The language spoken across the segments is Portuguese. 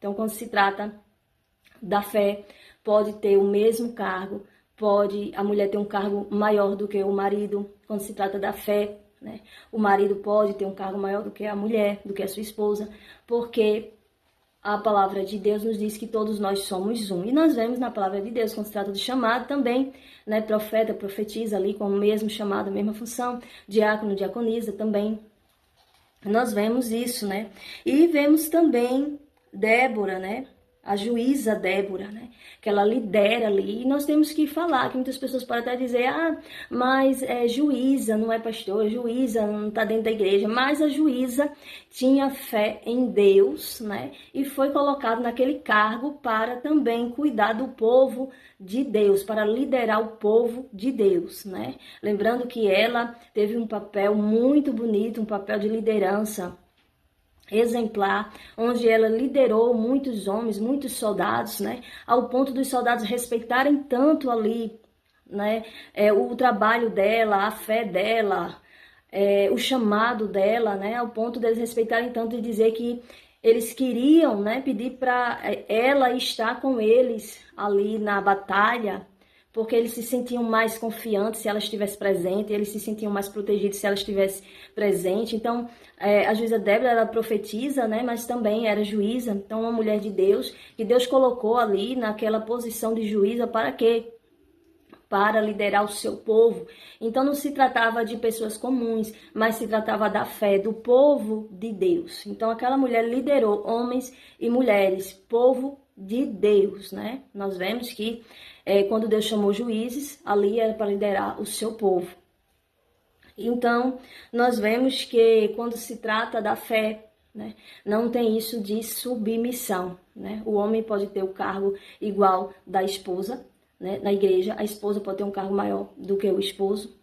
Então, quando se trata da fé, pode ter o mesmo cargo, pode a mulher ter um cargo maior do que o marido, quando se trata da fé, né? O marido pode ter um cargo maior do que a mulher, do que a sua esposa, porque a palavra de Deus nos diz que todos nós somos um. E nós vemos na palavra de Deus, quando se trata de chamado também, né? Profeta, profetiza ali com o mesmo chamado, a mesma função, diácono, diaconisa também. Nós vemos isso, né? E vemos também Débora, né? A juíza Débora, né? Que ela lidera ali. E nós temos que falar, que muitas pessoas podem até dizer, mas é juíza, não é pastor, juíza não está dentro da igreja. Mas a juíza tinha fé em Deus, né? E foi colocada naquele cargo para também cuidar do povo de Deus, para liderar o povo de Deus, né? Lembrando que ela teve um papel muito bonito, um papel de liderança exemplar, onde ela liderou muitos homens, muitos soldados, né, ao ponto dos soldados respeitarem tanto ali, né, o trabalho dela, a fé dela, o chamado dela, né, ao ponto deles respeitarem tanto e dizer que eles queriam, né, pedir para ela estar com eles ali na batalha, porque eles se sentiam mais confiantes se ela estivesse presente, eles se sentiam mais protegidos se ela estivesse presente. Então, a juíza Débora, ela profetiza, né, mas também era juíza, então uma mulher de Deus, que Deus colocou ali naquela posição de juíza para quê? Para liderar o seu povo. Então não se tratava de pessoas comuns, mas se tratava da fé do povo de Deus. Então aquela mulher liderou homens e mulheres, povo de Deus, né? Nós vemos que quando Deus chamou juízes, ali era para liderar o seu povo. Então nós vemos que quando se trata da fé, né, não tem isso de submissão, né? O homem pode ter o cargo igual da esposa, né? Na igreja, a esposa pode ter um cargo maior do que o esposo.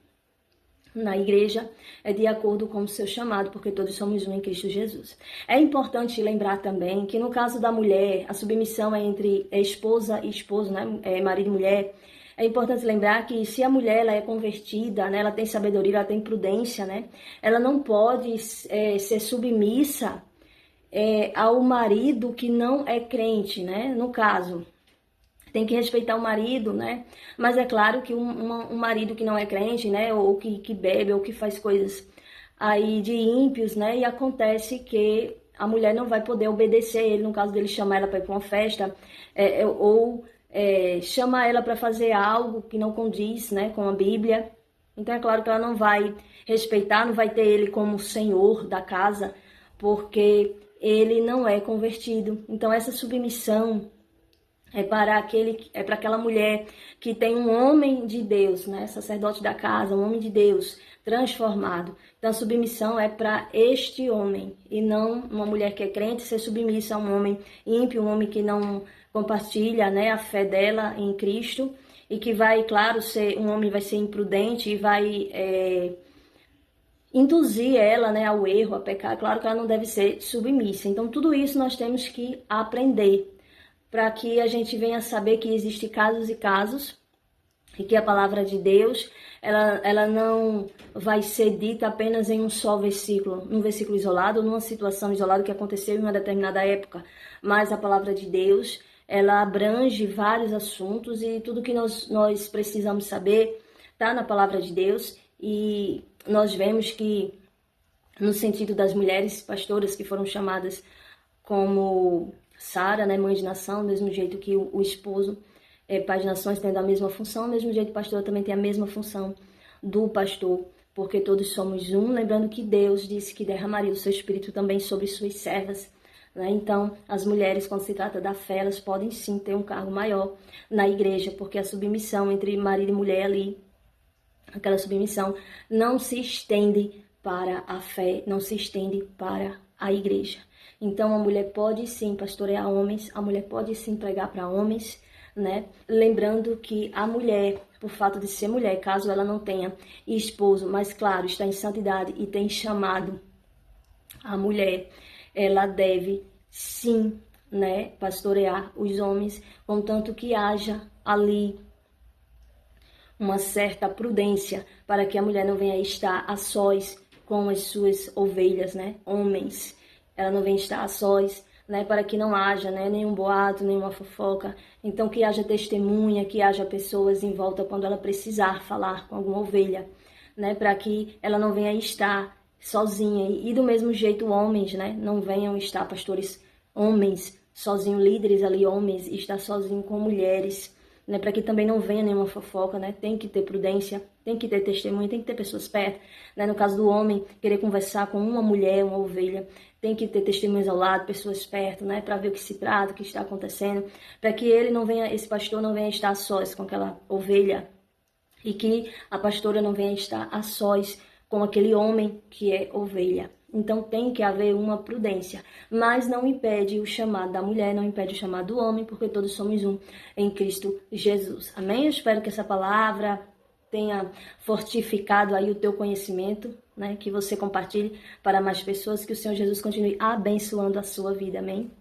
Na igreja, é de acordo com o seu chamado, porque todos somos um em Cristo Jesus. É importante lembrar também que no caso da mulher, a submissão é entre esposa e esposo, né? Marido e mulher. É importante lembrar que se a mulher ela é convertida, né? Ela tem sabedoria, ela tem prudência, né? Ela não pode ser submissa ao marido que não é crente, né? No caso, tem que respeitar o marido, né? Mas é claro que um marido que não é crente, né? Ou que bebe, ou que faz coisas aí de ímpios, né? E acontece que a mulher não vai poder obedecer ele, no caso dele chamar ela para ir para uma festa, ou chama ela para fazer algo que não condiz, né, com a Bíblia. Então é claro que ela não vai respeitar, não vai ter ele como senhor da casa, porque ele não é convertido. Então essa submissão é para aquela mulher que tem um homem de Deus, né? Sacerdote da casa, um homem de Deus transformado. Então a submissão é para este homem e não uma mulher que é crente ser submissa a um homem ímpio, um homem que não compartilha, né, a fé dela em Cristo e que vai, claro, um homem vai ser imprudente e vai induzir ela, né, ao erro, a pecar. Claro que ela não deve ser submissa. Então tudo isso nós temos que aprender, para que a gente venha saber que existem casos e casos, e que a palavra de Deus, ela não vai ser dita apenas em um só versículo, num versículo isolado, ou numa situação isolada que aconteceu em uma determinada época, mas a palavra de Deus, ela abrange vários assuntos, e tudo que nós precisamos saber está na palavra de Deus, e nós vemos que, no sentido das mulheres pastoras que foram chamadas como Sara, né, mãe de nação, do mesmo jeito que o esposo pai de nações tem a mesma função, do mesmo jeito o pastor também tem a mesma função do pastor, porque todos somos um, lembrando que Deus disse que derramaria o seu espírito também sobre suas servas, né? Então as mulheres, quando se trata da fé, elas podem sim ter um cargo maior na igreja, porque a submissão entre marido e mulher ali, aquela submissão não se estende para a fé, não se estende para a igreja. Então a mulher pode sim pastorear homens, a mulher pode sim pregar para homens, né? Lembrando que a mulher, por fato de ser mulher, caso ela não tenha esposo, mas claro, está em santidade e tem chamado, a mulher, ela deve sim, né, pastorear os homens, contanto que haja ali uma certa prudência, para que a mulher não venha estar a sós com as suas ovelhas, né, homens. Ela não vem estar a sós né, para que não haja, né, nenhum boato, nenhuma fofoca. Então, que haja testemunha, que haja pessoas em volta quando ela precisar falar com alguma ovelha, né, para que ela não venha estar sozinha. E do mesmo jeito, homens, né, não venham estar, pastores homens, sozinhos, líderes ali, homens, estar sozinho com mulheres, né, para que também não venha nenhuma fofoca, né, tem que ter prudência, tem que ter testemunho, tem que ter pessoas perto, né, no caso do homem, querer conversar com uma mulher, uma ovelha, tem que ter testemunhos ao lado, pessoas perto, né, para ver o que se trata, o que está acontecendo, para que ele não venha, esse pastor não venha estar a sós com aquela ovelha e que a pastora não venha estar a sós com aquele homem que é ovelha. Então tem que haver uma prudência, mas não impede o chamado da mulher, não impede o chamado do homem, porque todos somos um em Cristo Jesus. Amém? Eu espero que essa palavra tenha fortificado aí o teu conhecimento, né? Que você compartilhe para mais pessoas, que o Senhor Jesus continue abençoando a sua vida. Amém?